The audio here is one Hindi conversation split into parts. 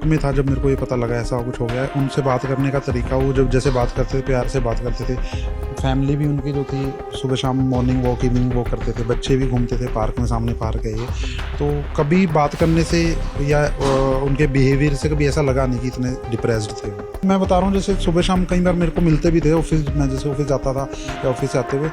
शौक में था जब मेरे को ये पता लगा ऐसा कुछ हो गया है। उनसे बात करने का तरीका, वो जब जैसे बात करते थे, प्यार से बात करते थे। फैमिली भी उनकी जो थी, सुबह शाम मॉर्निंग वॉक, इवनिंग वॉक करते थे। बच्चे भी घूमते थे पार्क में, सामने पार्क है ये। तो कभी बात करने से या उनके बिहेवियर से कभी ऐसा लगा नहीं कि इतने डिप्रेस्ड थे। मैं बता रहा हूँ, जैसे सुबह शाम कई बार मेरे को मिलते भी थे ऑफिस। मैं जैसे ऑफिस जाता था या ऑफिस से आते हुए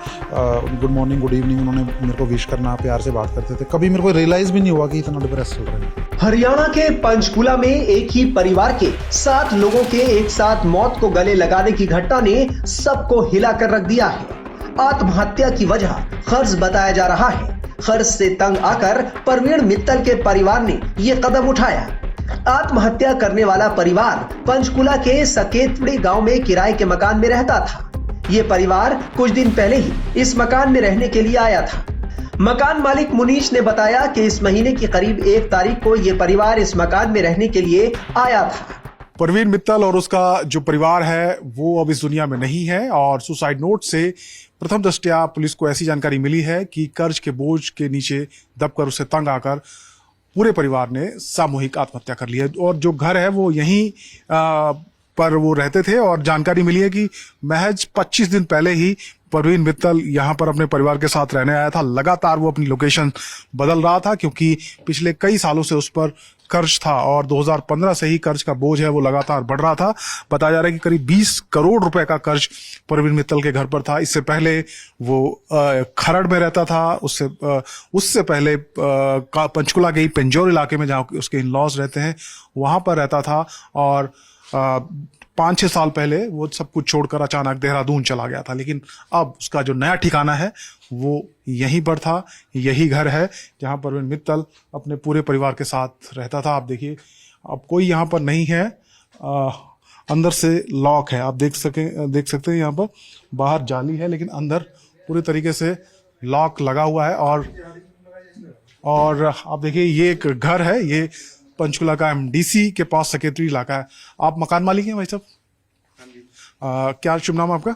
गुड मॉर्निंग, गुड इवनिंग उन्होंने मेरे को विश करना, प्यार से बात करते थे। कभी मेरे को रियलाइज़ भी नहीं हुआ कि इतना डिप्रेस चल रहा है। हरियाणा के पंचकुला में एक ही परिवार के 7 लोगों के एक साथ मौत को गले लगाने की घटना ने सबको हिलाकर रख दिया है। आत्महत्या की वजह कर्ज बताया जा रहा है। कर्ज से तंग आकर प्रवीण मित्तल के परिवार ने ये कदम उठाया। आत्महत्या करने वाला परिवार पंचकुला के सकेतड़ी गांव में किराए के मकान में रहता था। ये परिवार कुछ दिन पहले ही इस मकान में रहने के लिए आया था। मकान मालिक मुनीश ने बताया कि इस महीने की करीब 1 तारीख को ये परिवार इस मकान में रहने के लिए आया था। प्रवीण मित्तल और उसका जो परिवार है वो अब इस दुनिया में नहीं है और सुसाइड नोट से प्रथम दृष्टया पुलिस को ऐसी जानकारी मिली है कि कर्ज के बोझ के नीचे दबकर उसे तंग आकर पूरे परिवार ने सामूहिक आत्महत्या कर ली है। और जो घर है वो यहीं पर वो रहते थे और जानकारी मिली है कि महज 25 दिन पहले ही प्रवीण मित्तल यहाँ पर अपने परिवार के साथ रहने आया था। लगातार वो अपनी लोकेशन बदल रहा था क्योंकि पिछले कई सालों से उस पर कर्ज था और 2015 से ही कर्ज का बोझ है वो लगातार बढ़ रहा था। बताया जा रहा है कि करीब 20 करोड़ रुपए का कर्ज प्रवीण मित्तल के घर पर था। इससे पहले वो खरड़ में रहता था। उससे पहले पंचकुला के ही पिंजौर इलाके में जहाँ उसके इन लॉज रहते हैं वहां पर रहता था। और 5-6 साल पहले वो सब कुछ छोड़कर अचानक देहरादून चला गया था। लेकिन अब उसका जो नया ठिकाना है वो यहीं पर था। यही घर है जहां प्रवीण मित्तल अपने पूरे परिवार के साथ रहता था। आप देखिए, अब कोई यहाँ पर नहीं है। अंदर से लॉक है, आप देख सकते हैं। यहाँ पर बाहर जाली है लेकिन अंदर पूरी तरीके से लॉक लगा हुआ है। और आप देखिए, ये एक घर है, ये पंचकुला का एमडीसी के पास सकेतड़ी इलाका है। आप मकान मालिक हैं भाई साहब? क्या शुभ नाम आपका?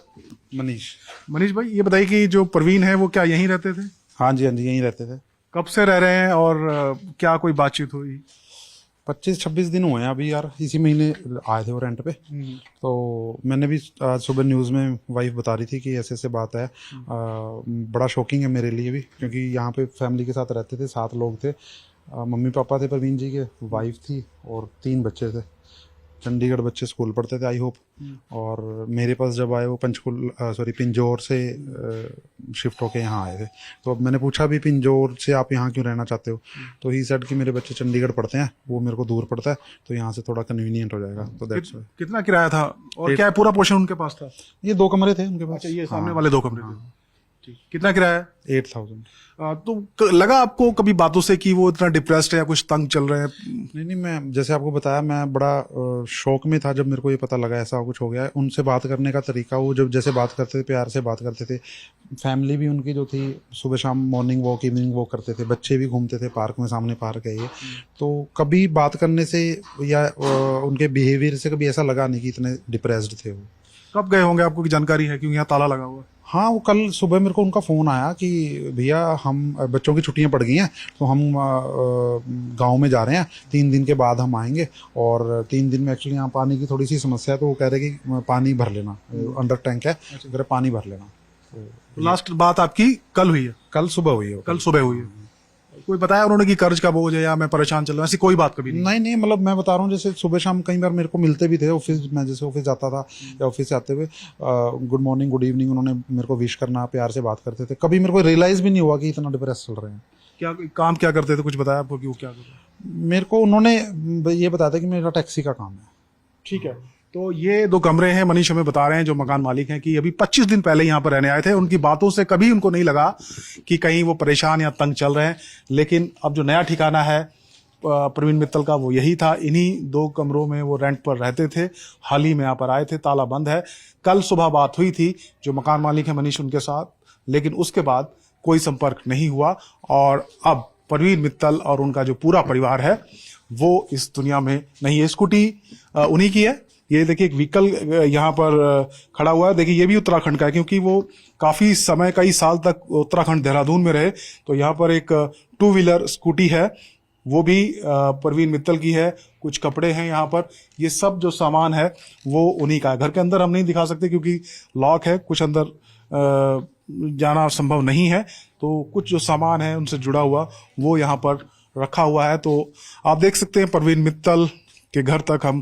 मनीष भाई, ये बताइए कि जो प्रवीण है वो क्या यहीं रहते थे? हाँ जी यहीं रहते थे। कब से रह रहे हैं और क्या कोई बातचीत हुई? 25-26 दिन हुए हैं अभी यार। इसी महीने आए थे वो रेंट पे। तो मैंने भी आज सुबह न्यूज़ में वाइफ बता रही थी कि ऐसे ऐसे बात है। बड़ा शॉकिंग है मेरे लिए भी क्योंकि यहाँ पे फैमिली के साथ रहते थे, 7 लोग थे। मम्मी पापा थे प्रवीण जी के, वाइफ थी और 3 बच्चे थे। चंडीगढ़ बच्चे स्कूल पढ़ते थे आई होप। और मेरे पास जब आए वो पिंजौर से शिफ्ट होके यहाँ आए थे। तो अब मैंने पूछा भी पिंजौर से आप यहाँ क्यों रहना चाहते हो? तो ही सेड कि मेरे बच्चे चंडीगढ़ पढ़ते हैं, वो मेरे को दूर पड़ता है, तो यहाँ से थोड़ा कन्वीनियंट हो जाएगा। तो दैट्स व्हाई। कितना किराया था और क्या पूरा पोर्शन उनके पास था? ये 2 कमरे थे उनके पास। अच्छा, ये सामने वाले 2 कमरे थे। ठीक, कितना किराया है? 8,000। तो लगा आपको कभी बातों से कि वो इतना डिप्रेस्ड है या कुछ तंग चल रहे हैं? नहीं, मैं जैसे आपको बताया, मैं बड़ा शौक में था जब मेरे को ये पता लगा ऐसा कुछ हो गया है। उनसे बात करने का तरीका, वो जब जैसे बात करते थे, प्यार से बात करते थे। फैमिली भी उनकी जो थी, सुबह शाम मॉर्निंग वॉक, इवनिंग वॉक करते थे। बच्चे भी घूमते थे पार्क में, सामने पार्क है ये। तो कभी बात करने से या उनके बिहेवियर से कभी ऐसा लगा नहीं कि इतने डिप्रेस्ड थे वो। कब गए होंगे, आपको की जानकारी है? क्योंकि यहाँ ताला लगा हुआ है। हाँ, वो कल सुबह मेरे को उनका फ़ोन आया कि भैया हम बच्चों की छुट्टियां पड़ गई हैं तो हम गांव में जा रहे हैं, 3 दिन के बाद हम आएंगे। और 3 दिन में एक्चुअली यहाँ पानी की थोड़ी सी समस्या है, तो वो कह रहे कि पानी भर लेना, अंडर टैंक है, अगर पानी भर लेना। तो लास्ट बात आपकी कल हुई है? कल सुबह हुई है। कल सुबह हुई है। कोई बताया उन्होंने कि कर्ज का बोझ है या मैं परेशान चल रहा हूँ, ऐसी कोई बात कभी नहीं? नहीं, मतलब मैं बता रहा हूँ, जैसे सुबह शाम कई बार मेरे को मिलते भी थे ऑफिस। मैं जैसे ऑफिस जाता था या ऑफिस से आते हुए गुड मॉर्निंग, गुड इवनिंग उन्होंने मेरे को विश करना, प्यार से बात करते थे। कभी मेरे को रियलाइज़ भी नहीं हुआ कि इतना डिप्रेस चल रहे हैं। क्या काम क्या करते थे, कुछ बताया आपको कि वो क्या करते? मेरे को उन्होंने ये बताया था कि मेरा टैक्सी का काम है। ठीक है, तो ये 2 कमरे हैं। मनीष हमें बता रहे हैं जो मकान मालिक हैं कि अभी 25 दिन पहले यहाँ पर रहने आए थे। उनकी बातों से कभी उनको नहीं लगा कि कहीं वो परेशान या तंग चल रहे हैं। लेकिन अब जो नया ठिकाना है प्रवीण मित्तल का वो यही था। इन्हीं 2 कमरों में वो रेंट पर रहते थे। हाल ही में यहाँ पर आए थे, ताला बंद है। कल सुबह बात हुई थी जो मकान मालिक है मनीष उनके साथ, लेकिन उसके बाद कोई संपर्क नहीं हुआ। और अब प्रवीण मित्तल और उनका जो पूरा परिवार है वो इस दुनिया में नहीं है। स्कूटी उन्हीं की है। ये देखिए, एक व्हीकल यहाँ पर खड़ा हुआ है। देखिए, ये भी उत्तराखंड का है क्योंकि वो काफी समय, कई साल तक उत्तराखंड देहरादून में रहे। तो यहाँ पर एक 2 व्हीलर स्कूटी है वो भी परवीन मित्तल की है। कुछ कपड़े हैं यहाँ पर, ये सब जो सामान है वो उन्हीं का है। घर के अंदर हम नहीं दिखा सकते क्योंकि लॉक है, कुछ अंदर जाना संभव नहीं है, तो कुछ जो सामान है उनसे जुड़ा हुआ वो यहाँ पर रखा हुआ है। तो आप देख सकते हैं परवीन मित्तल के घर तक हम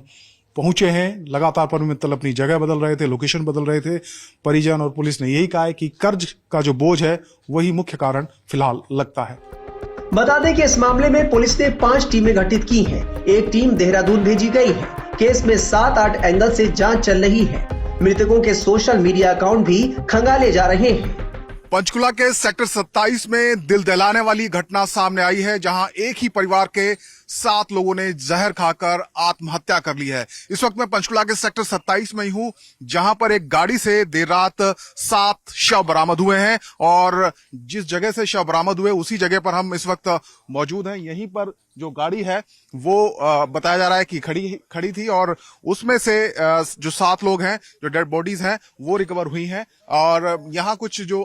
पहुंचे हैं। लगातार परवीन मित्तल अपनी जगह बदल रहे थे, लोकेशन बदल रहे थे। परिजन और पुलिस ने यही कहा है कि कर्ज का जो बोझ है वही मुख्य कारण फिलहाल लगता है। बता दें कि इस मामले में पुलिस ने 5 टीमें गठित की हैं। एक टीम देहरादून भेजी गई है। केस में 7-8 एंगल से जांच चल रही है। मृतकों के सोशल मीडिया अकाउंट भी खंगाले जा रहे हैं। पंचकुला के सेक्टर 27 में दिल दहलाने वाली घटना सामने आई है, जहां एक ही परिवार के 7 लोगों ने जहर खाकर आत्महत्या कर ली है। इस वक्त मैं पंचकुला के सेक्टर 27 में ही हूं, जहां पर एक गाड़ी से देर रात 7 शव बरामद हुए हैं और जिस जगह से शव बरामद हुए उसी जगह पर हम इस वक्त मौजूद हैं। यहीं पर जो गाड़ी है वो बताया जा रहा है कि खड़ी थी और उसमें से जो 7 लोग हैं, जो डेड बॉडीज हैं, वो रिकवर हुई हैं। और यहाँ कुछ जो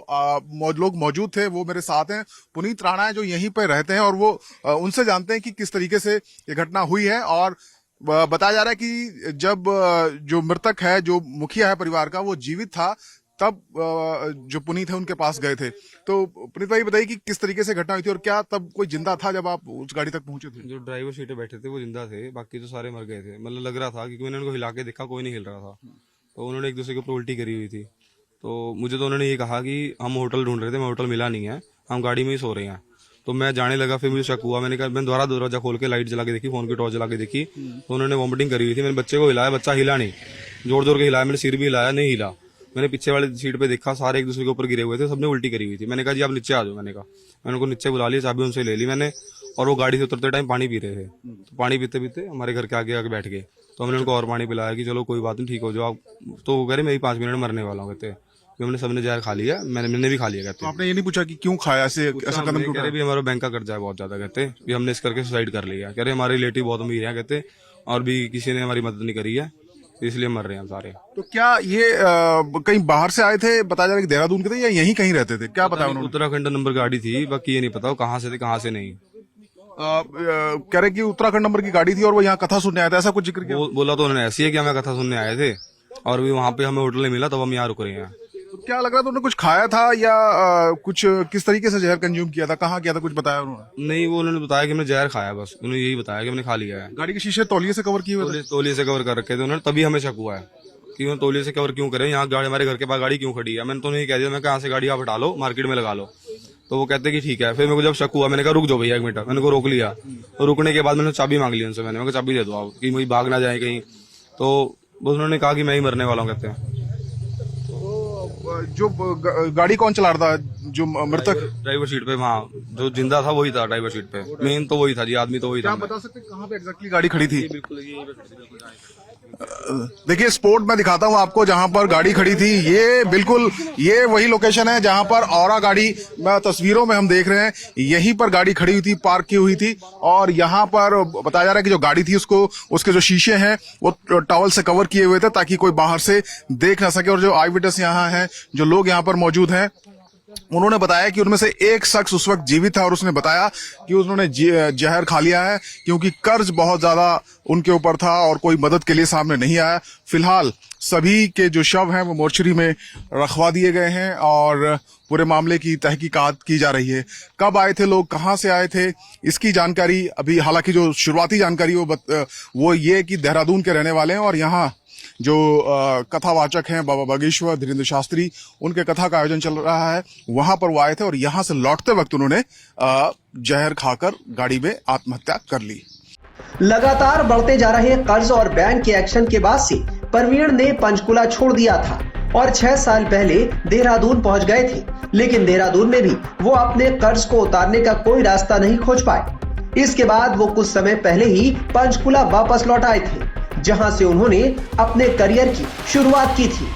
लोग मौजूद थे वो मेरे साथ हैं। पुनीत राणा है जो यहीं पर रहते हैं और वो उनसे जानते हैं कि किस तरीके से ये घटना हुई है। और बताया जा रहा है कि जब जो मृतक है, जो मुखिया है परिवार का, वो जीवित था, तब जो पुनीत है उनके पास गए थे। तो पुनीत भाई बताइए कि किस तरीके से घटना हुई थी और क्या तब कोई जिंदा था जब आप उस गाड़ी तक पहुंचे थे? जो ड्राइवर सीट पे बैठे थे वो जिंदा थे, बाकी तो सारे मर गए थे। मतलब लग रहा था क्योंकि मैंने उनको हिला के देखा, कोई नहीं हिल रहा था। तो उन्होंने एक दूसरे के ऊपर उल्टी करी हुई थी। तो मुझे तो उन्होंने ये कहा कि हम होटल ढूंढ रहे थे, मैं होटल मिला नहीं है, हम गाड़ी में ही सो रहे हैं। तो मैं जाने लगा, फिर मुझे शक हुआ। मैंने कहा, मैंने दोबारा दरवाजा खोल के लाइट जला के देखी, फोन की टॉर्च जला के देखी, तो उन्होंने वॉमिटिंग करी हुई थी। मैंने बच्चे को हिलाया, बच्चा हिला नहीं, जोर जोर के हिलाया, मैंने सिर भी हिलाया, नहीं हिला। मैंने पीछे वाले सीट पे देखा, सारे एक दूसरे के ऊपर गिरे हुए थे, सबने उल्टी करी हुई थी। मैंने कहा जी आप नीचे आ जाओ। मैंने उनको नीचे बुला लिया, चाबी उनसे ले ली मैंने, और वो गाड़ी से उतरते टाइम पानी पी रहे थे। तो पानी पीते पीते हमारे घर के आगे बैठ गए। तो हमने उनको और पानी पिलाया कि चलो कोई बात नहीं, ठीक हो जाओ आप। तो वो कह रहे मैं 5 मिनट मरने वाला हूँ कहते। हमने सबने जहर खा लिया, मैंने भी खा लिया कहते। तो आपने ये नहीं पूछा कि क्यों खाया, ऐसा कदम क्यों? कह रहे भी हमारा बैंक का कर्जा है बहुत ज्यादा कहते, भी हमने इस करके सुसाइड कर लिया। कह रहे हमारे रिलेटिव बहुत अमीर है कहते, और भी किसी ने हमारी मदद नहीं करी है, इसलिए मर रहे हैं सारे। तो क्या ये कहीं बाहर से आए थे, बताया जा रहा है कि देहरादून के थे, या यहीं कहीं रहते थे? क्या बताया उन्होंने? उत्तराखंड नंबर गाड़ी थी, बाकी ये नहीं पता कहाँ से थे कहाँ से नहीं। कह रहे कि उत्तराखंड नंबर की गाड़ी थी और वो यहाँ कथा सुनने आया था, ऐसा कुछ जिक्र किया? बोला तो उन्होंने ऐसी है कि हमें कथा सुनने आए थे और भी वहाँ पे हमें होटल नहीं मिला, तब हम यहाँ रुक रहे हैं। तो क्या लग रहा था, उन्होंने कुछ खाया था या कुछ किस तरीके से जहर कंज्यूम किया था, कहाँ किया था, कुछ बताया उन्होंने? नहीं, वो उन्होंने बताया कि हमने जहर खाया, बस उन्होंने यही बताया कि हमने खा लिया है। गाड़ी के शीशे तौलिए से कवर किए हुए थे? तौलिए से कवर कर रखे थे उन्होंने, तभी हमें शक हुआ है कि उन्होंने तौलिए से कवर क्यों करें, यहाँ गाड़ी हमारे घर के पास गाड़ी क्यों खड़ी है। मैंने तो नहीं कह दिया, मैं कहा से गाड़ी आप हटा लो, मार्केट में लगा लो। तो वो कहते कि ठीक है। फिर मेरे को जब शक हुआ, मैंने कहा रुक जाओ भैया 1 मिनट, मैंने को रोक लिया। तो रुकने के बाद मैंने चाबी मांग ली उनसे, मैंने कहा चाबी दे दो आप, कि मुझे भाग ना जाए कहीं। तो उन्होंने कहा कि मैं ही मरने वाला हूँ कहते हैं। जो गाड़ी कौन चला रहा था, जो मृतक? ड्राइवर सीट पे, वहाँ जो जिंदा था वही था ड्राइवर सीट पे, मेन तो वही था जी, आदमी तो वही था। आप बता सकते हैं कहाँ पे एग्जैक्टली गाड़ी खड़ी थी? देखिए स्पॉट में दिखाता हूँ आपको, जहां पर गाड़ी खड़ी थी, ये बिल्कुल ये वही लोकेशन है जहां पर औरा गाड़ी तस्वीरों में हम देख रहे हैं, यहीं पर गाड़ी खड़ी हुई थी, पार्क की हुई थी। और यहाँ पर बताया जा रहा है कि जो गाड़ी थी उसके जो शीशे हैं वो टॉवल से कवर किए हुए थे ताकि कोई बाहर से देख ना सके। और जो आई विटनेस यहाँ है, जो लोग यहाँ पर मौजूद हैं, उन्होंने बताया कि उनमें से एक शख्स उस वक्त जीवित था और उसने बताया कि उन्होंने जहर खा लिया है क्योंकि कर्ज बहुत ज्यादा उनके ऊपर था और कोई मदद के लिए सामने नहीं आया। फिलहाल सभी के जो शव हैं वो मोर्चरी में रखवा दिए गए हैं और पूरे मामले की तहकीकात की जा रही है। कब आए थे लोग, कहां से आए थे, इसकी जानकारी अभी, हालांकि जो शुरुआती जानकारी वो ये कि देहरादून के रहने वाले हैं और यहाँ जो कथावाचक हैं बाबा बागेश्वर धीरेन्द्र शास्त्री, उनके कथा का आयोजन चल रहा है, वहां पर वो आए थे और यहां से लौटते वक्त उन्होंने जहर खाकर गाड़ी में आत्महत्या कर ली। लगातार बढ़ते जा रहे कर्ज और बैंक के एक्शन के बाद से परवीन ने पंचकुला छोड़ दिया था और 6 साल पहले देहरादून पहुंच गए थे, लेकिन देहरादून में भी वो अपने कर्ज को उतारने का कोई रास्ता नहीं खोज पाए। इसके बाद वो कुछ समय पहले ही पंचकुला वापस लौट आए थे, जहां से उन्होंने अपने करियर की शुरुआत की थी।